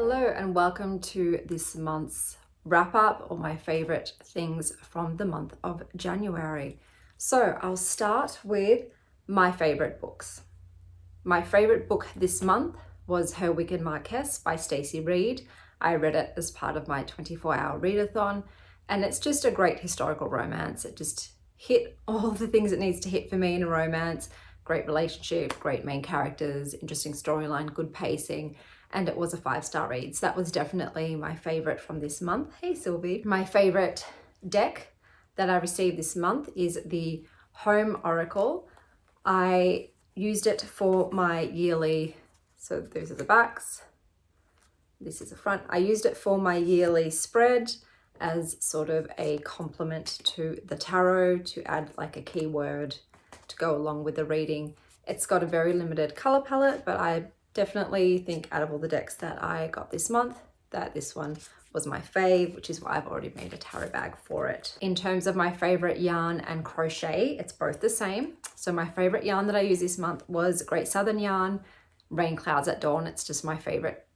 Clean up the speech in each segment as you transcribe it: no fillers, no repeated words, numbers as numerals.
Hello and welcome to this month's wrap up, or my favorite things from the month of January. So I'll start with my favorite books. My favorite book this month was Her Wicked Marquess by Stacey Reid. I read it as part of my 24-hour readathon, and it's just a great historical romance. It just hit all the things it needs to hit for me in a romance. Great relationship, great main characters, interesting storyline, good pacing, and it was a 5-star read. So that was definitely my favorite from this month. Hey Sylvie. My favorite deck that I received this month is the H.O.M.E Oracle. I used it for my yearly, so those are the backs, this is the front. I used it for my yearly spread as sort of a complement to the tarot, to add like a keyword to go along with the reading. It's got a very limited color palette, but I definitely think out of all the decks that I got this month, that this one was my fave, which is why I've already made a tarot bag for it. In terms of my favorite yarn and crochet, it's both the same. So my favorite yarn that I used this month was Great Southern Yarn, Rain Clouds at Dawn. It's just my favorite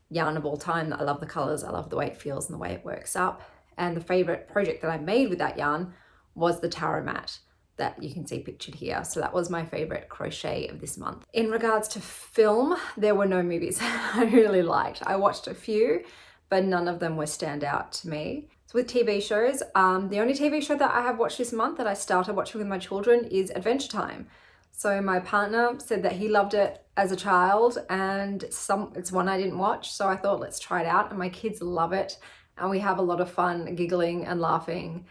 yarn of all time. I love the colors, I love the way it feels and the way it works up. And the favorite project that I made with that yarn was the tarot mat that you can see pictured here. So that was my favorite crochet of this month. In regards to film, there were no movies I really liked. I watched a few, but none of them were standout to me. So with TV shows, the only TV show that I have watched this month that I started watching with my children is Adventure Time. So my partner said that he loved it as a child, and it's one I didn't watch, so I thought let's try it out, and my kids love it, and we have a lot of fun giggling and laughing.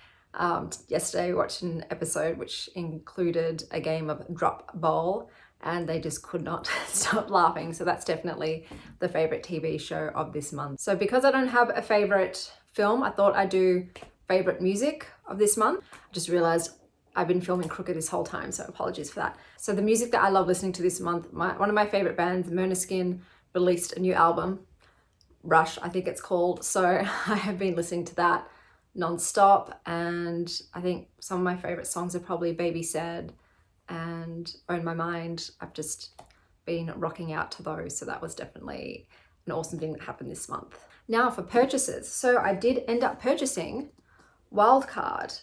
Yesterday we watched an episode which included a game of drop bowl, and they just could not stop laughing. So that's definitely the favorite TV show of this month. So because I don't have a favorite film, I thought I'd do favorite music of this month. I just realized I've been filming crooked this whole time, so apologies for that. So the music that I love listening to this month, one of my favorite bands, Måneskin, released a new album, Rush I think it's called. So I have been listening to that non-stop, and I think some of my favorite songs are probably Baby Sad and Own My Mind. I've just been rocking out to those, so that was definitely an awesome thing that happened this month. Now for purchases. So I did end up purchasing Wildcard,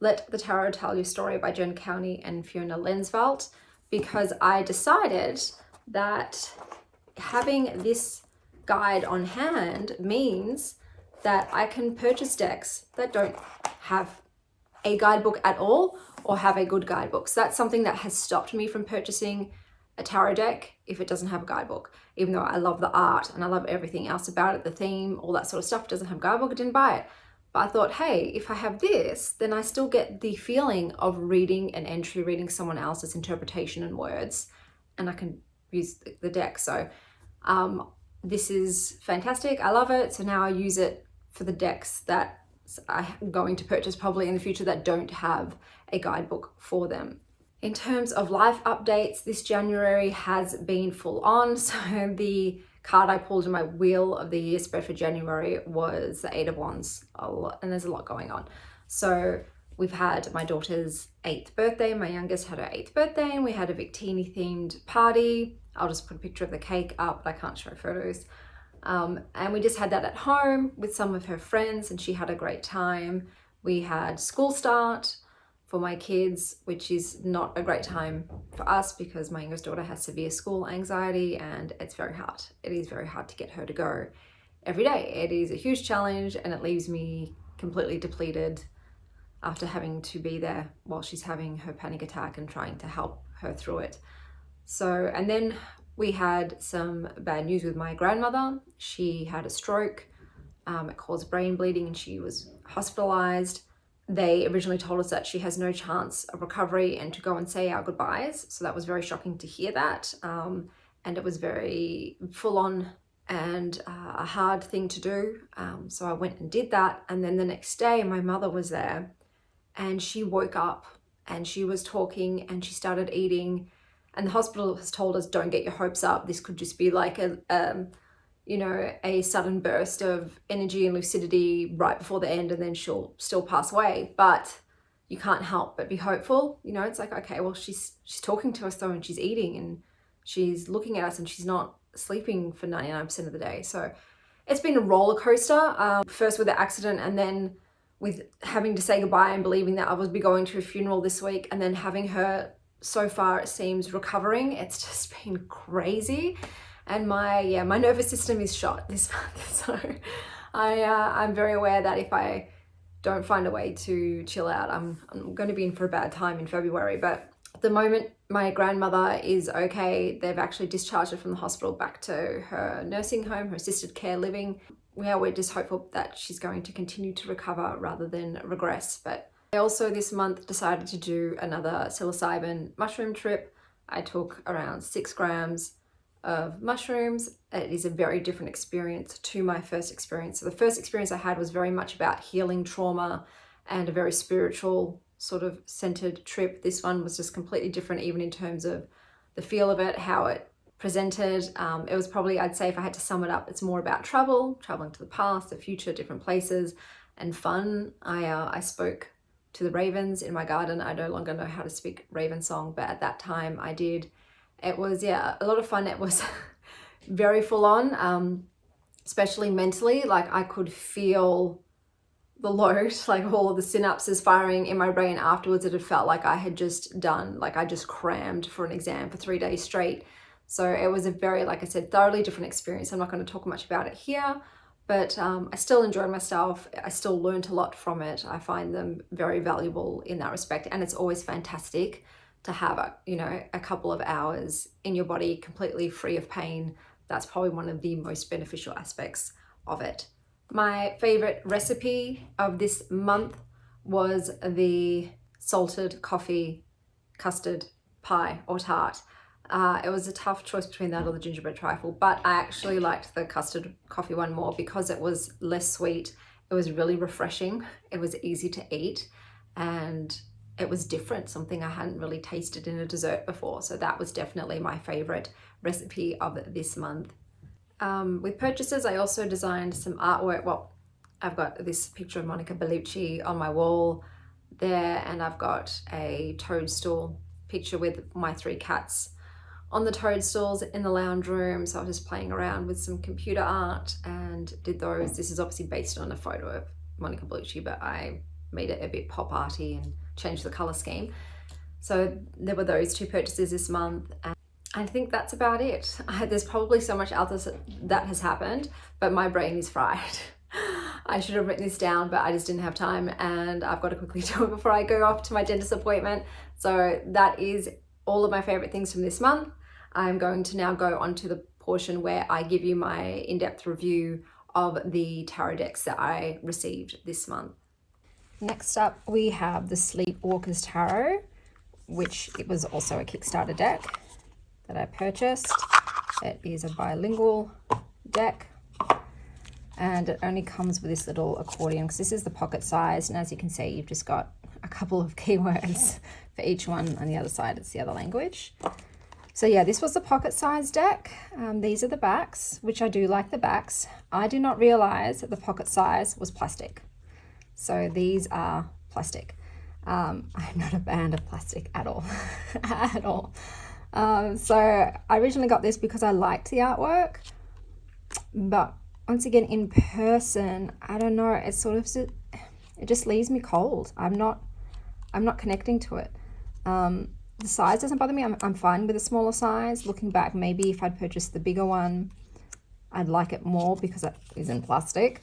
Let the Tarot Tell Your Story by Jen County and Fiona Lensvalt, because I decided that having this guide on hand means that I can purchase decks that don't have a guidebook at all or have a good guidebook. So that's something that has stopped me from purchasing a tarot deck if it doesn't have a guidebook. Even though I love the art and I love everything else about it, the theme, all that sort of stuff, it doesn't have a guidebook, I didn't buy it. But I thought, hey, if I have this, then I still get the feeling of reading an entry, reading someone else's interpretation and words, and I can use the deck. So this is fantastic. I love it. So now I use it for the decks that I'm going to purchase probably in the future that don't have a guidebook for them. In terms of life updates, this January has been full on. So the card I pulled in my Wheel of the Year spread for January was the 8 of Wands, and there's a lot going on. So we've had my daughter's 8th birthday, my youngest had her 8th birthday, and we had a Victini themed party. I'll just put a picture of the cake up, but I can't show photos. And we just had that at home with some of her friends, and she had a great time. We had school start for my kids, which is not a great time for us because my youngest daughter has severe school anxiety, and it's very hard. It is very hard to get her to go every day. It is a huge challenge, and it leaves me completely depleted after having to be there while she's having her panic attack and trying to help her through it. So, and then we had some bad news with my grandmother. She had a stroke. It caused brain bleeding and she was hospitalized. They originally told us that she has no chance of recovery and to go and say our goodbyes. So that was very shocking to hear that. And it was very full on and a hard thing to do. So I went and did that. And then the next day my mother was there and she woke up and she was talking and she started eating. And the hospital has told us, don't get your hopes up. This could just be like a sudden burst of energy and lucidity right before the end, and then she'll still pass away. But you can't help but be hopeful. It's like, okay, well, she's talking to us though, and she's eating and she's looking at us and she's not sleeping for 99% of the day. So it's been a roller coaster, first with the accident and then with having to say goodbye and believing that I would be going to a funeral this week, and then having her, so far it seems, recovering. It's just been crazy. And my nervous system is shot this month. So I'm very aware that if I don't find a way to chill out, I'm going to be in for a bad time in February. But at the moment, my grandmother is okay. They've actually discharged her from the hospital back to her nursing home, her assisted care living. We're just hopeful that she's going to continue to recover rather than regress. But I also this month decided to do another psilocybin mushroom trip. I took around 6 grams of mushrooms. It is a very different experience to my first experience. So the first experience I had was very much about healing trauma and a very spiritual sort of centered trip. This one was just completely different, even in terms of the feel of it, how it presented. It was probably, I'd say if I had to sum it up, it's more about traveling to the past, the future, different places, and fun. I spoke to the ravens in my garden. I no longer know how to speak raven song, but at that time I did. It was, yeah, a lot of fun. It was very full on, especially mentally. Like I could feel the load, like all of the synapses firing in my brain afterwards. It had felt like I had just done, like I just crammed for an exam for 3 days straight. So it was a very, like I said, thoroughly different experience. I'm not going to talk much about it here, but I still enjoyed myself. I still learned a lot from it. I find them very valuable in that respect. And it's always fantastic to have a couple of hours in your body completely free of pain. That's probably one of the most beneficial aspects of it. My favorite recipe of this month was the salted coffee custard pie or tart. It was a tough choice between that or the gingerbread trifle, but I actually liked the custard coffee one more because it was less sweet. It was really refreshing. It was easy to eat, and it was different, something I hadn't really tasted in a dessert before. So that was definitely my favorite recipe of this month. With purchases, I also designed some artwork. Well, I've got this picture of Monica Bellucci on my wall there, and I've got a toadstool picture with my 3 cats on the toadstools in the lounge room. So I was just playing around with some computer art and did those. This is obviously based on a photo of Monica Bellucci, but I made it a bit pop arty and changed the color scheme. So there were those 2 purchases this month. And I think that's about it. There's probably so much else that has happened, but my brain is fried. I should have written this down, but I just didn't have time, and I've got to quickly do it before I go off to my dentist appointment. So that is all of my favorite things from this month. I'm going to now go on to the portion where I give you my in-depth review of the tarot decks that I received this month. Next up, we have the Sleepwalkers Tarot, which it was also a Kickstarter deck that I purchased. It is a bilingual deck, and it only comes with this little accordion because this is the pocket size, and as you can see, you've just got a couple of keywords for each one. On the other side, it's the other language. So yeah, this was the pocket size deck. These are the backs, which I do like the backs. I did not realize that the pocket size was plastic. So these are plastic. I'm not a fan of plastic at all, at all. So I originally got this because I liked the artwork, but once again, in person, I don't know, it sort of, it just leaves me cold. I'm not connecting to it. The size doesn't bother me. I'm fine with a smaller size. Looking back, maybe if I'd purchased the bigger one, I'd like it more because it is in plastic.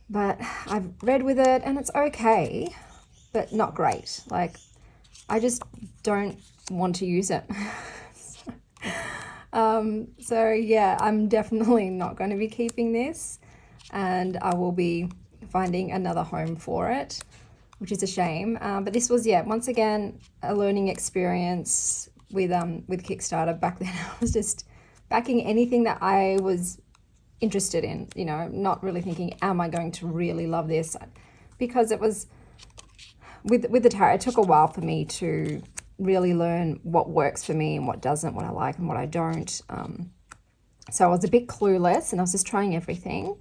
But I've read with it and it's okay, but not great. Like, I just don't want to use it. So yeah, I'm definitely not going to be keeping this, and I will be finding another home for it, which is a shame. But this was, yeah, once again, a learning experience with Kickstarter. Back then I was just backing anything that I was interested in, you know, not really thinking, am I going to really love this? Because it was, with the tarot, it took a while for me to really learn what works for me and what doesn't, what I like and what I don't. So I was a bit clueless and I was just trying everything.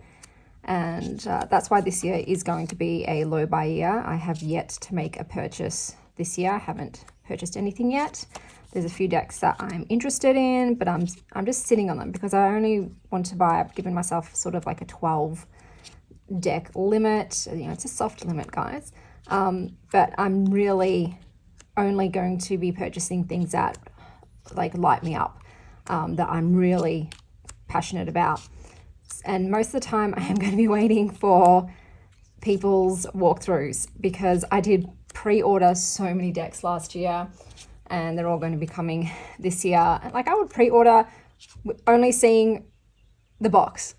And that's why this year is going to be a low buy year. I have yet to make a purchase this year. I haven't purchased anything yet, There's a few decks that I'm interested in, but I'm just sitting on them because I only want to buy, I've given myself sort of like a 12 deck limit. You know, it's a soft limit, guys. But I'm really only going to be purchasing things that like light me up, that I'm really passionate about. And most of the time I am going to be waiting for people's walkthroughs because I did pre-order so many decks last year and they're all going to be coming this year. Like I would pre-order only seeing the box.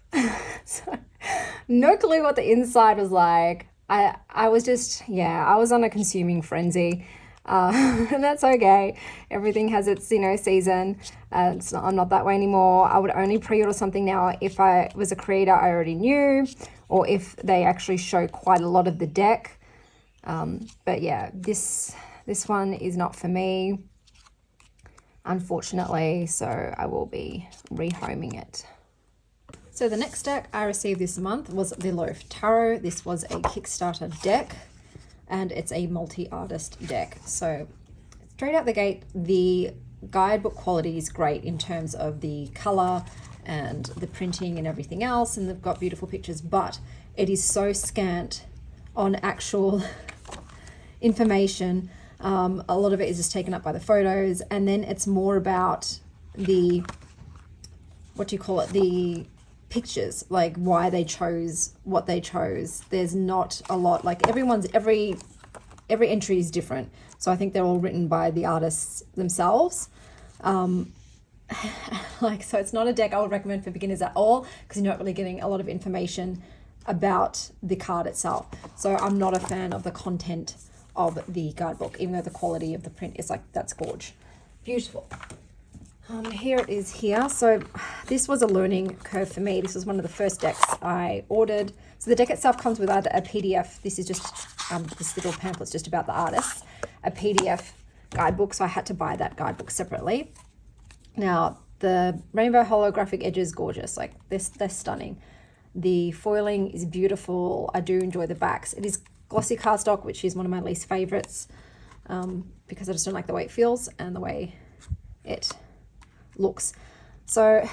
So no clue what the inside was like. I was just, yeah, I was on a consuming frenzy. And that's okay. Everything has its, you know, season. I'm not that way anymore. I would only pre-order something now if I was a creator I already knew, or if they actually show quite a lot of the deck. But yeah, this one is not for me, unfortunately, so I will be rehoming it. So the next deck I received this month was the Loaf Tarot. This was a Kickstarter deck and it's a multi-artist deck. So straight out the gate, the guidebook quality is great in terms of the color and the printing and everything else, and they've got beautiful pictures, but it is so scant on actual information. A lot of it is just taken up by the photos, and then it's more about the, what do you call it, the pictures, like why they chose what they chose. There's not a lot, like every entry is different, so I think they're all written by the artists themselves. Like, so it's not a deck I would recommend for beginners at all because you're not really getting a lot of information about the card itself. So I'm not a fan of the content of the guidebook, even though the quality of the print is like, that's gorge, beautiful. Here it is here. So this was a learning curve for me. This was one of the first decks I ordered. So the deck itself comes with either a PDF. This is just this little pamphlet's just about the artists, a PDF guidebook. So I had to buy that guidebook separately. Now the rainbow holographic edges, gorgeous. Like they're stunning. The foiling is beautiful. I do enjoy the backs. It is glossy cardstock, which is one of my least favorites, because I just don't like the way it feels and the way it looks. So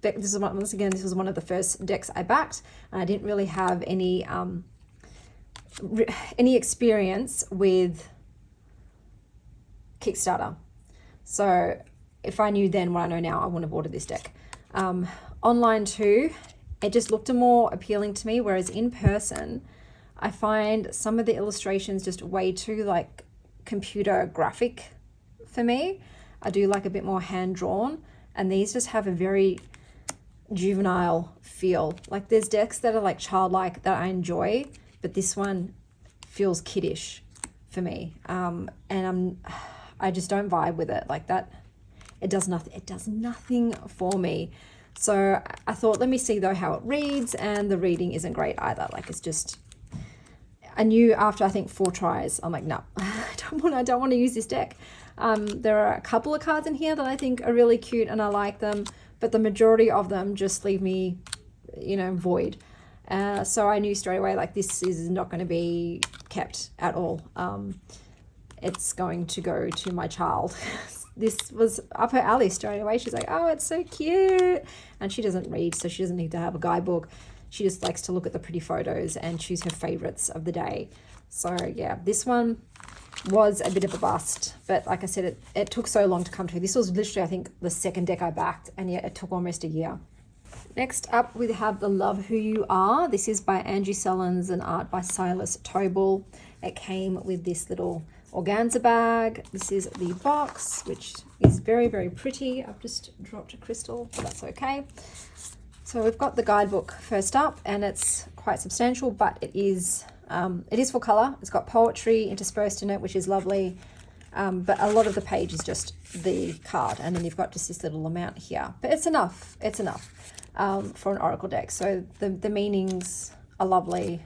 this was one of the first decks I backed, and I didn't really have any experience with Kickstarter. So if I knew then what I know now, I wouldn't have ordered this deck. Online too, it just looked more appealing to me, whereas in person I find some of the illustrations just way too like computer graphic for me. I do like a bit more hand drawn, and these just have a very juvenile feel. Like there's decks that are like childlike that I enjoy, but this one feels kiddish for me. And I just don't vibe with it like that. It does nothing for me. So I thought, let me see though how it reads, and the reading isn't great either. Like it's just, I knew after I think 4 tries, I'm like, no, I don't want to use this deck. There are a couple of cards in here that I think are really cute and I like them, but the majority of them just leave me, you know, void. So I knew straight away, like this is not going to be kept at all. It's going to go to my child. This was up her alley straight away. She's like, oh, it's so cute. And she doesn't read, so she doesn't need to have a guidebook. She just likes to look at the pretty photos and choose her favorites of the day. So yeah, this one was a bit of a bust, but like I said, it took so long to come to. This was literally, I think, the second deck I backed, and yet it took almost a year. Next up, we have The Love Who You Are. This is by Angie Sellens and art by Silas Tobel. It came with this little organza bag. This is the box, which is very, very pretty. I've just dropped a crystal, but that's okay. So we've got the guidebook first up, and it's quite substantial, but it is full color. It's got poetry interspersed in it, which is lovely. But a lot of the page is just the card, and then you've got just this little amount here. But it's enough. It's enough for an oracle deck. So the meanings are lovely,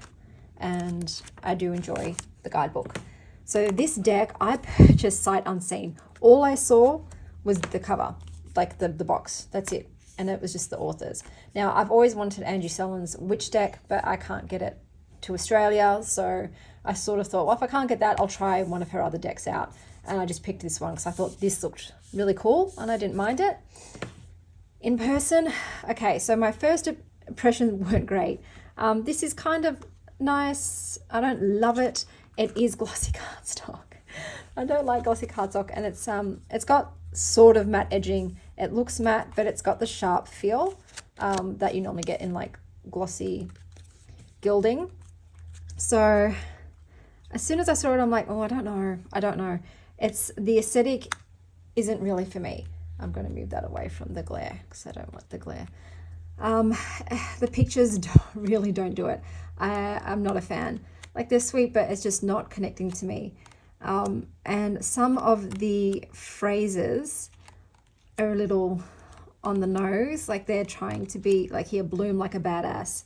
and I do enjoy the guidebook. So this deck I purchased sight unseen. All I saw was the cover, like the box. That's it. And it was just the authors. Now, I've always wanted Angie Sellens' Witch deck, but I can't get it to Australia. So I sort of thought, well, if I can't get that, I'll try one of her other decks out. and I just picked this one because I thought this looked really cool and I didn't mind it. In person, okay, so my first impressions weren't great. This is kind of nice. I don't love it. It is glossy cardstock. I don't like glossy cardstock, and it's got sort of matte edging. It looks matte, but it's got the sharp feel that you normally get in like glossy gilding. So as soon as I saw it, I'm like, oh, I don't know. It's the aesthetic isn't really for me. I'm going to move that away from the glare because I don't want the glare. The pictures really don't do it. I'm not a fan. Like, they're sweet, but it's just not connecting to me. And some of the phrases are a little on the nose, like they're trying to be like, here, bloom like a badass.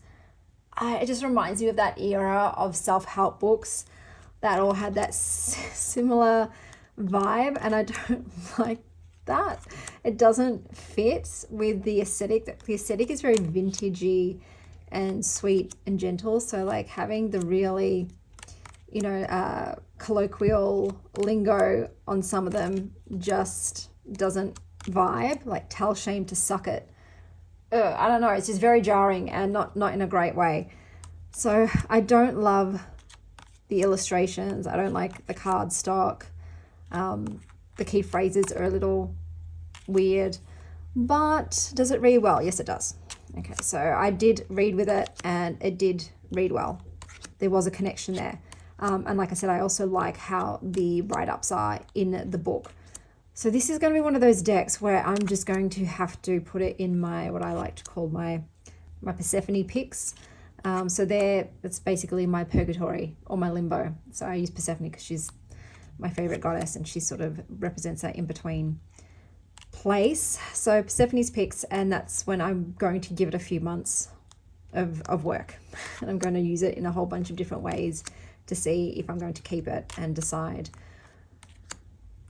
It just reminds me of that era of self-help books that all had that similar vibe, and I don't like that. It doesn't fit with the aesthetic. The aesthetic is very vintagey and sweet and gentle, so like having the really, you know, colloquial lingo on some of them just doesn't vibe. Like, tell shame to suck it. I don't know, it's just very jarring and not in a great way. So I don't love the illustrations. I don't like the cardstock. The key phrases are a little weird, but does it read well? Yes, it does. Okay, so I did read with it and it did read well. There was a connection there. And like I said, I also like how the write-ups are in the book. So this is going to be one of those decks where I'm just going to have to put it in my, what I like to call my Persephone picks. So it's basically my purgatory or my limbo. So I use Persephone because she's my favorite goddess and she sort of represents that in-between place. So Persephone's picks, and that's when I'm going to give it a few months of work. And I'm going to use it in a whole bunch of different ways to see if I'm going to keep it and decide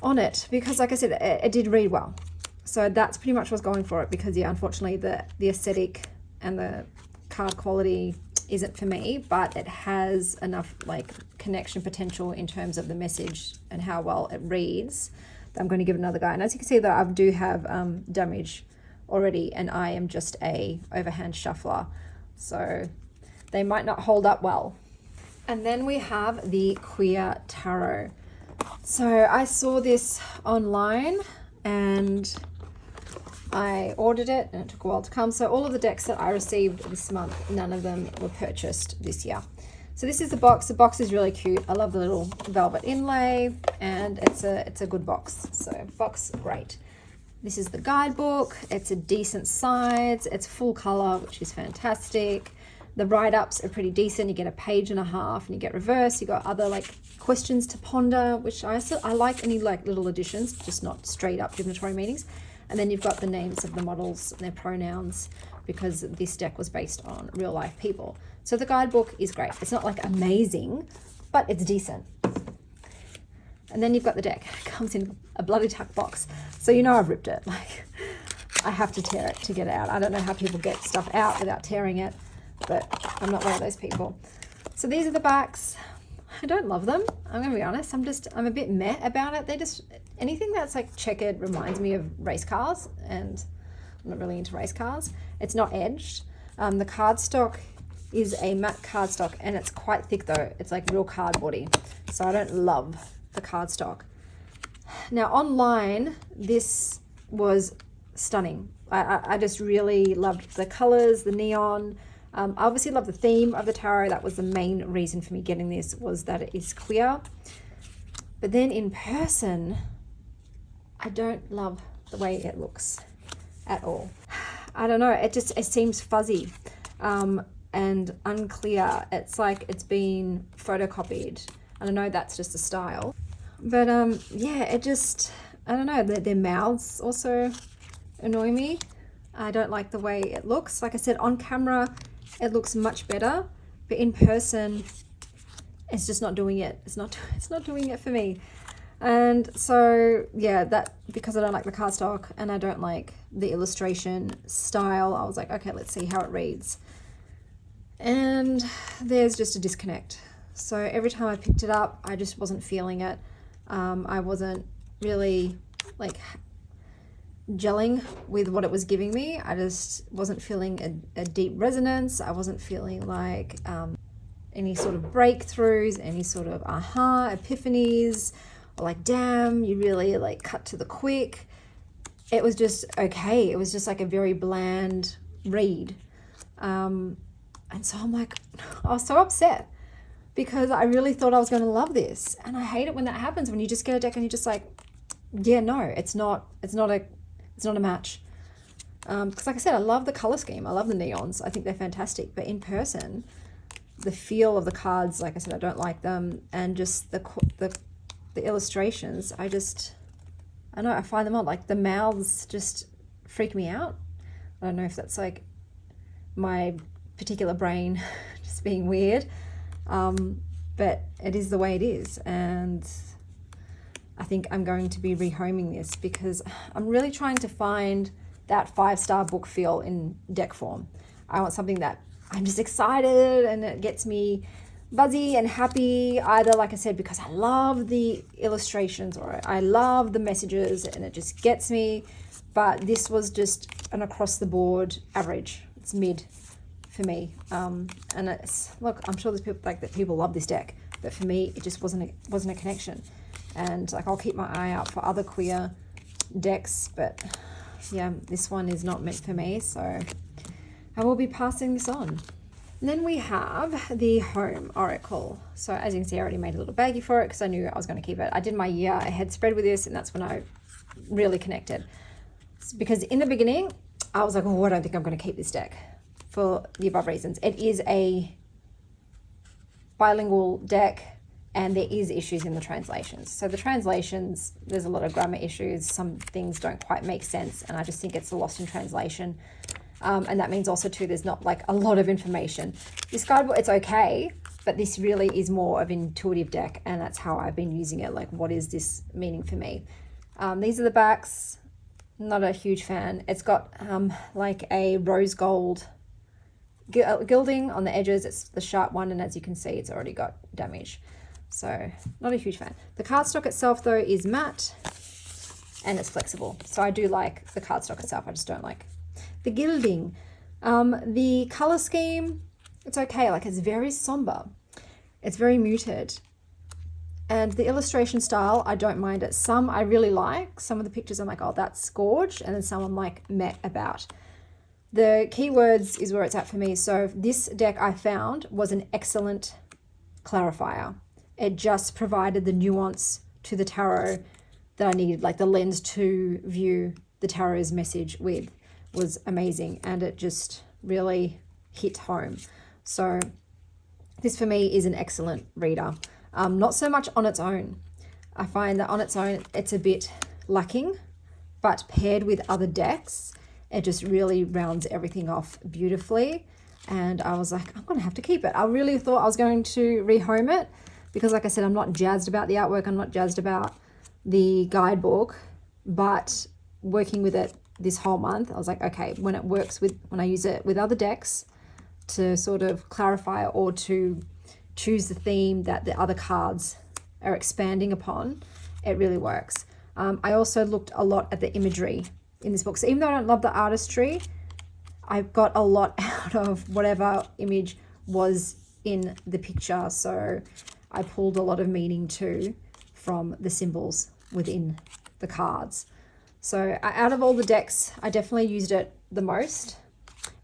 on it, because like I said, it did read well. So that's pretty much what's going for it, because yeah, unfortunately the aesthetic and the card quality isn't for me, but it has enough like connection potential in terms of the message and how well it reads that I'm going to give it another go. And as you can see, though, I do have damage already, and I am just a overhand shuffler, so they might not hold up well. And then we have the Queer Tarot. So I saw this online and I ordered it, and it took a while to come. So all of the decks that I received this month, none of them were purchased this year. So this is the box. The box is really cute. I love the little velvet inlay, and it's a good box. So box, great. This is the guidebook. It's a decent size. It's full color, which is fantastic. The write-ups are pretty decent. You get a page and a half, and you get reverse. You got other like questions to ponder, which I like any like little additions, just not straight up divinatory meanings. And then you've got the names of the models and their pronouns, because this deck was based on real life people. So the guidebook is great. It's not like amazing, but it's decent. And then you've got the deck. It comes in a bloody tuck box. So you know I've ripped it. Like, I have to tear it to get it out. I don't know how people get stuff out without tearing it, but I'm not one of those people. So these are the backs. I don't love them. I'm gonna be honest. I'm a bit meh about it. They just, anything that's like checkered reminds me of race cars, and I'm not really into race cars. It's not edged. The cardstock is a matte cardstock, and it's quite thick though. It's like real cardboardy. So I don't love the cardstock. Now online, this was stunning. I just really loved the colors, the neon. I obviously love the theme of the tarot. That was the main reason for me getting this, was that it is queer. But then in person, I don't love the way it looks at all. I don't know, it seems fuzzy and unclear. It's like it's been photocopied. I don't know, that's just a style. But yeah, it just, I don't know, their mouths also annoy me. I don't like the way it looks. Like I said, on camera, it looks much better, but in person, it's just not doing it. It's not doing it for me. And so, yeah, that, because I don't like the cardstock and I don't like the illustration style, I was like, okay, let's see how it reads. And there's just a disconnect. So every time I picked it up, I just wasn't feeling it. I wasn't really like gelling with what it was giving me. I just wasn't feeling a deep resonance. I wasn't feeling like any sort of breakthroughs, any sort of aha, epiphanies, or like, damn, you really like cut to the quick. It was just okay. It was just like a very bland read. And so I'm like, I was so upset because I really thought I was going to love this. And I hate it when that happens, when you just get a deck and you're just like, yeah, no, it's not a match. Because like I said, I love the color scheme. I love the neons. I think they're fantastic. But in person, the feel of the cards, like I said, I don't like them. And just the illustrations, I know, I find them odd. Like the mouths just freak me out. I don't know if that's like my particular brain just being weird. But it is the way it is. And I think I'm going to be rehoming this because I'm really trying to find that 5-star book feel in deck form. I want something that I'm just excited and it gets me buzzy and happy, either, like I said, because I love the illustrations or I love the messages and it just gets me. But this was just an across the board average. It's mid for me. And it's, look, I'm sure there's people like that, people love this deck, but for me it just wasn't a connection. And like, I'll keep my eye out for other queer decks, but yeah, this one is not meant for me, so I will be passing this on. And then we have the H.O.M.E Oracle. So as you can see, I already made a little baggie for it because I knew I was going to keep it. I did my year ahead spread with this, and that's when I really connected. Because in the beginning, I was like, oh, I don't think I'm going to keep this deck for the above reasons. It is a bilingual deck, and there is issues in the translations. So the translations, there's a lot of grammar issues. Some things don't quite make sense, and I just think it's a lost in translation. And that means also too, there's not like a lot of information. This guidebook, it's okay, but this really is more of an intuitive deck, and that's how I've been using it. Like, what is this meaning for me? These are the backs. Not a huge fan. It's got like a rose gold gilding on the edges. It's the sharp one, and as you can see, it's already got damage. So not a huge fan. The cardstock itself though is matte and it's flexible. So I do like the cardstock itself. I just don't like the gilding. The color scheme, it's okay. Like, it's very somber. It's very muted. And the illustration style, I don't mind it. Some I really like. Some of the pictures I'm like, oh, that's gorge. And then some I'm like, meh about. The keywords is where it's at for me. So this deck I found was an excellent clarifier. It just provided the nuance to the tarot that I needed, like the lens to view the tarot's message with was amazing, and it just really hit home. So this for me is an excellent reader. Not so much on its own. I find that on its own it's a bit lacking, but paired with other decks, it just really rounds everything off beautifully. And I was like, I'm gonna have to keep it. I really thought I was going to rehome it because, like I said, I'm not jazzed about the artwork. I'm not jazzed about the guidebook, but working with it this whole month, I was like, okay, when I use it with other decks to sort of clarify or to choose the theme that the other cards are expanding upon, it really works. I also looked a lot at the imagery in this book. So even though I don't love the artistry, I got a lot out of whatever image was in the picture. So I pulled a lot of meaning too from the symbols within the cards. So out of all the decks, I definitely used it the most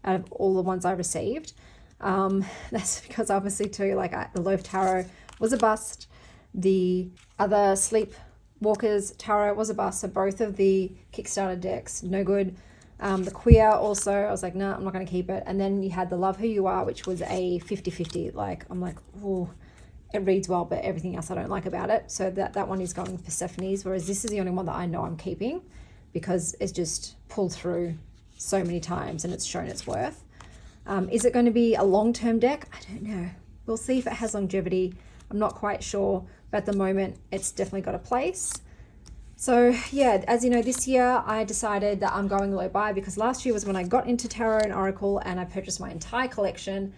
out of all the ones I received. That's because obviously too, like the Loaf Tarot was a bust. The other Sleepwalkers Tarot was a bust. So both of the Kickstarter decks, no good. The Queer also, I was like, no, I'm not going to keep it. And then you had the Love Who You Are, which was a 50-50. Like, I'm like, oh, it reads well, but everything else I don't like about it. So that one is going for Stephanie's, whereas this is the only one that I know I'm keeping because it's just pulled through so many times and it's shown its worth. Is it going to be a long-term deck? I don't know. We'll see if it has longevity. I'm not quite sure, but at the moment it's definitely got a place. So yeah, as you know, this year I decided that I'm going low buy because last year was when I got into tarot and oracle and I purchased my entire collection,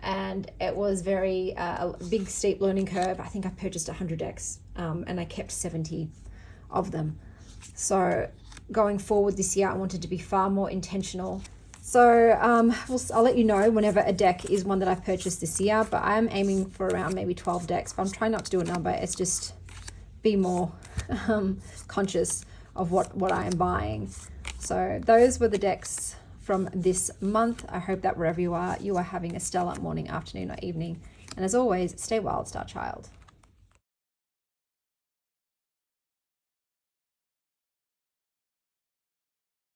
and it was very a big steep learning curve. I think I purchased 100 decks and I kept 70 of them. So going forward this year, I wanted to be far more intentional. So I'll let you know whenever a deck is one that I've purchased this year, but I am aiming for around maybe 12 decks, but I'm trying not to do a number. It's just be more conscious of what I am buying. So those were the decks from this month. I hope that wherever you are having a stellar morning, afternoon, or evening. And as always, stay wild, Star Child.